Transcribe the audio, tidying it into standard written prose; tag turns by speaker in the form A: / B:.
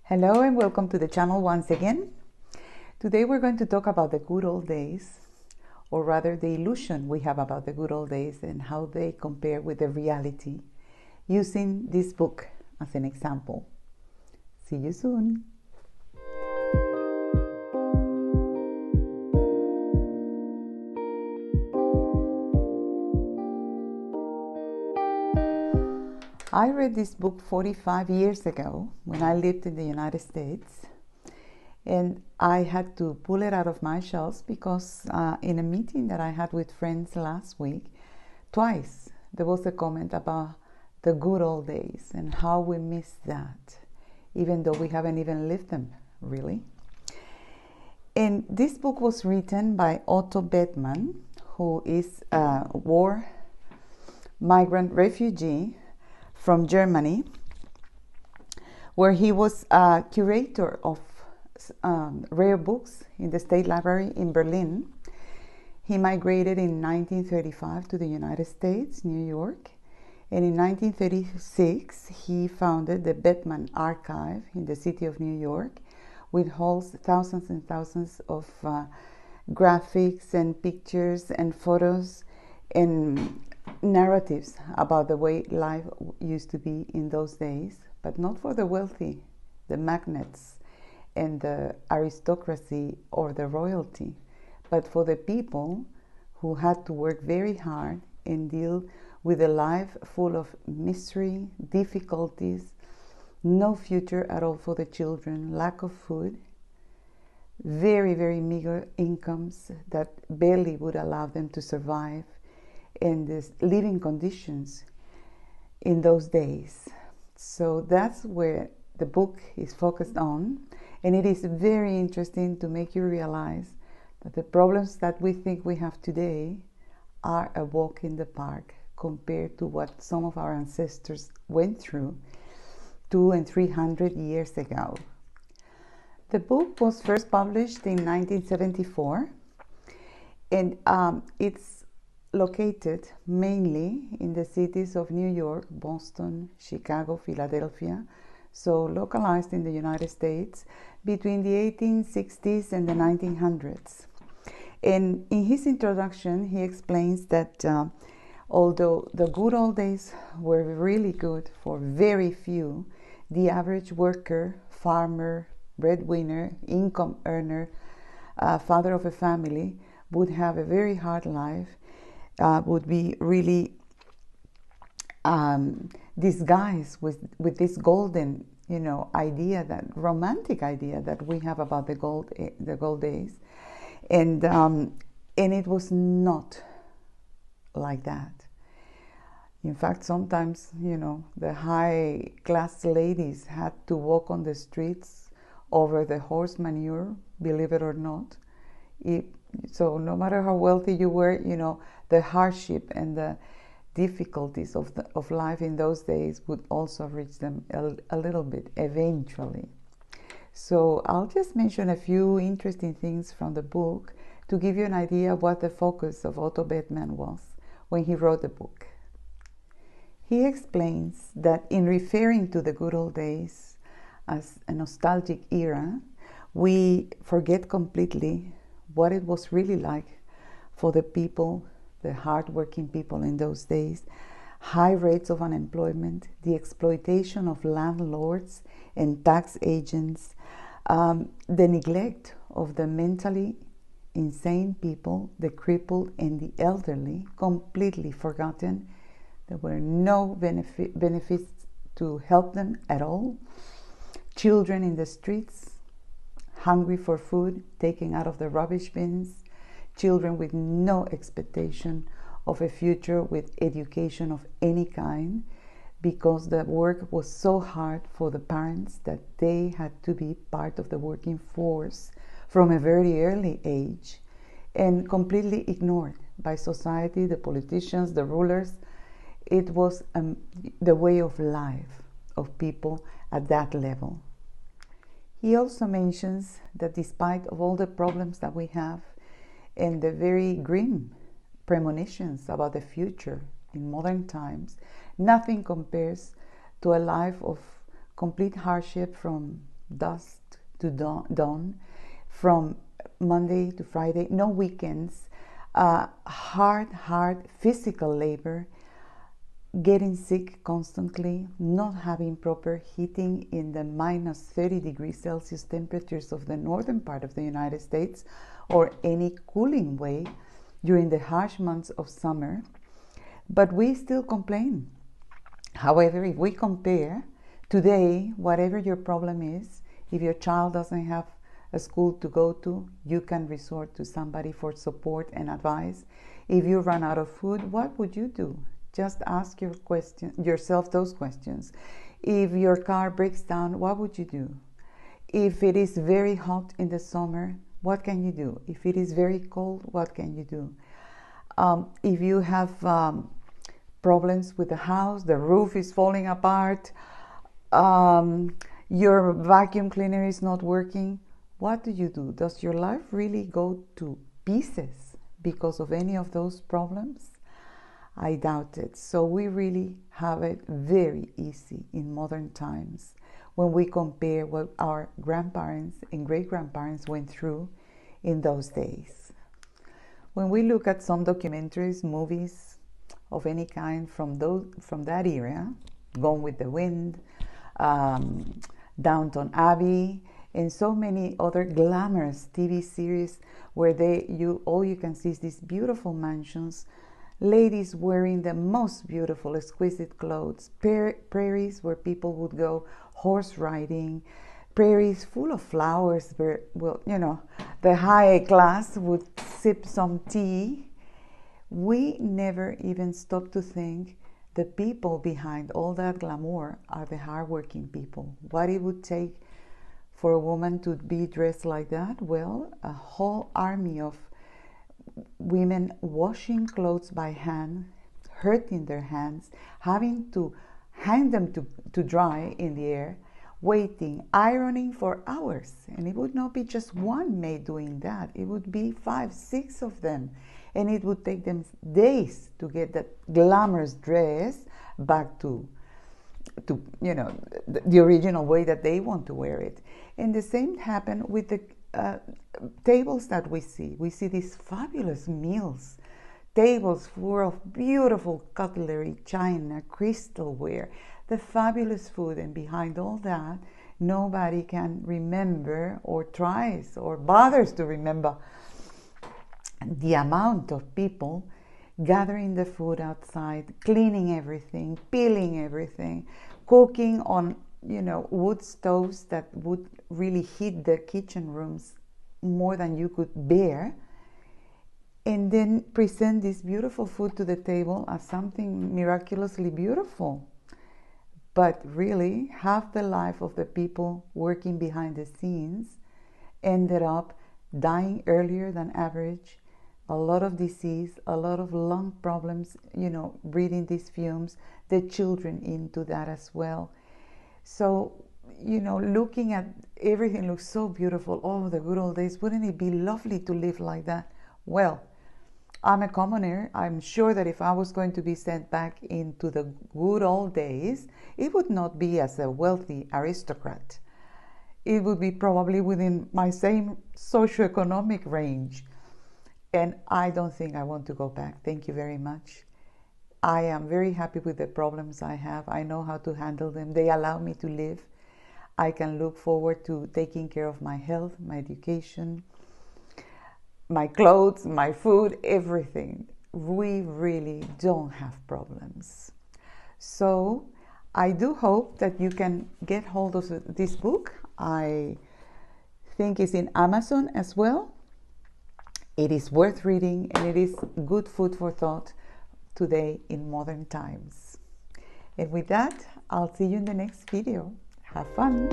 A: Hello and welcome to the channel once again. Today we're going to talk about the good old days, or rather the illusion we have about the good old days and how they compare with the reality, using this book as an example. See you soon. I read this book 45 years ago when I lived in the United States, and I had to pull it out of my shelves because in a meeting that I had with friends last week, twice there was a comment about the good old days and how we miss that, even though we haven't even lived them, really. And this book was written by Otto Bethmann, who is a war migrant refugee from Germany, where he was a curator of rare books in the State Library in Berlin. He migrated in 1935 to the United States, New York, and in 1936 he founded the Bethmann Archive in the city of New York, which holds thousands and thousands of graphics and pictures and photos and narratives about the way life used to be in those days, but not for the wealthy, the magnates and the aristocracy or the royalty, but for the people who had to work very hard and deal with a life full of misery, difficulties, no future at all for the children, lack of food, very, very meager incomes that barely would allow them to survive, and the living conditions in those days. So that's where the book is focused on, and it is very interesting to make you realize that the problems that we think we have today are a walk in the park compared to what some of our ancestors went through 200 and 300 years ago. The book was first published in 1974, and it's located mainly in the cities of New York, Boston, Chicago, Philadelphia, so localized in the United States between the 1860s and the 1900s. And in his introduction, he explains that although the good old days were really good for very few, the average worker, farmer, breadwinner, income earner, father of a family would have a very hard life, would be really disguised with this golden, idea, that romantic idea that we have about the gold days, and it was not like that. In fact, sometimes the high class ladies had to walk on the streets over the horse manure, believe it or not. So no matter how wealthy you were, the hardship and the difficulties of life in those days would also reach them a little bit eventually. So I'll just mention a few interesting things from the book to give you an idea of what the focus of Otto Bethmann was when he wrote the book. He explains that in referring to the good old days as a nostalgic era, we forget completely what it was really like for the people, the hard-working people in those days, high rates of unemployment, the exploitation of landlords and tax agents, the neglect of the mentally insane people, the crippled and the elderly, completely forgotten. There were no benefits to help them at all. Children in the streets, hungry for food, taken out of the rubbish bins, children with no expectation of a future with education of any kind, because the work was so hard for the parents that they had to be part of the working force from a very early age, and completely ignored by society, the politicians, the rulers. It was the way of life of people at that level. He also mentions that despite of all the problems that we have and the very grim premonitions about the future in modern times, nothing compares to a life of complete hardship from dusk to dawn, from Monday to Friday, no weekends, hard physical labor, getting sick constantly, not having proper heating in the minus 30 degrees Celsius temperatures of the northern part of the United States, or any cooling way during the harsh months of summer. But we still complain. However, if we compare today, whatever your problem is, if your child doesn't have a school to go to, you can resort to somebody for support and advice. If you run out of food, what would you do? Just ask yourself those questions. If your car breaks down, what would you do? If it is very hot in the summer, what can you do? If it is very cold, what can you do? If you have problems with the house, the roof is falling apart, your vacuum cleaner is not working, what do you do? Does your life really go to pieces because of any of those problems? I doubt it. So we really have it very easy in modern times when we compare what our grandparents and great-grandparents went through in those days. When we look at some documentaries, movies of any kind from that era, Gone with the Wind, Downton Abbey, and so many other glamorous TV series where all you can see is these beautiful mansions, ladies wearing the most beautiful, exquisite clothes, prairies where people would go horse riding, prairies full of flowers where, well, you know, the high class would sip some tea. We never even stop to think the people behind all that glamour are the hardworking people. What it would take for a woman to be dressed like that? Well, a whole army of women washing clothes by hand, hurting their hands, having to hang them to dry in the air, waiting, ironing for hours. And it would not be just one maid doing that. It would be 5, 6 of them. And it would take them days to get that glamorous dress back to you know, the original way that they want to wear it. And the same happened with the tables that we see. We see these fabulous meals, tables full of beautiful cutlery, china, crystalware, the fabulous food, and behind all that, nobody can remember or tries or bothers to remember the amount of people gathering the food outside, cleaning everything, peeling everything, cooking on, you know, wood stoves that would really heat the kitchen rooms more than you could bear, and then present this beautiful food to the table as something miraculously beautiful. But really, half the life of the people working behind the scenes ended up dying earlier than average, a lot of disease, a lot of lung problems, you know, breathing these fumes, the children into that as well. So, you know, looking at everything looks so beautiful, oh, the good old days, wouldn't it be lovely to live like that? Well, I'm a commoner. I'm sure that if I was going to be sent back into the good old days, it would not be as a wealthy aristocrat. It would be probably within my same socioeconomic range. And I don't think I want to go back. Thank you very much. I am very happy with the problems I have. I know how to handle them. They allow me to live. I can look forward to taking care of my health, my education, my clothes, my food, everything. We really don't have problems. So I do hope that you can get hold of this book. I think it's in Amazon as well. It is worth reading, and it is good food for thought today in modern times. And with that, I'll see you in the next video. Have fun!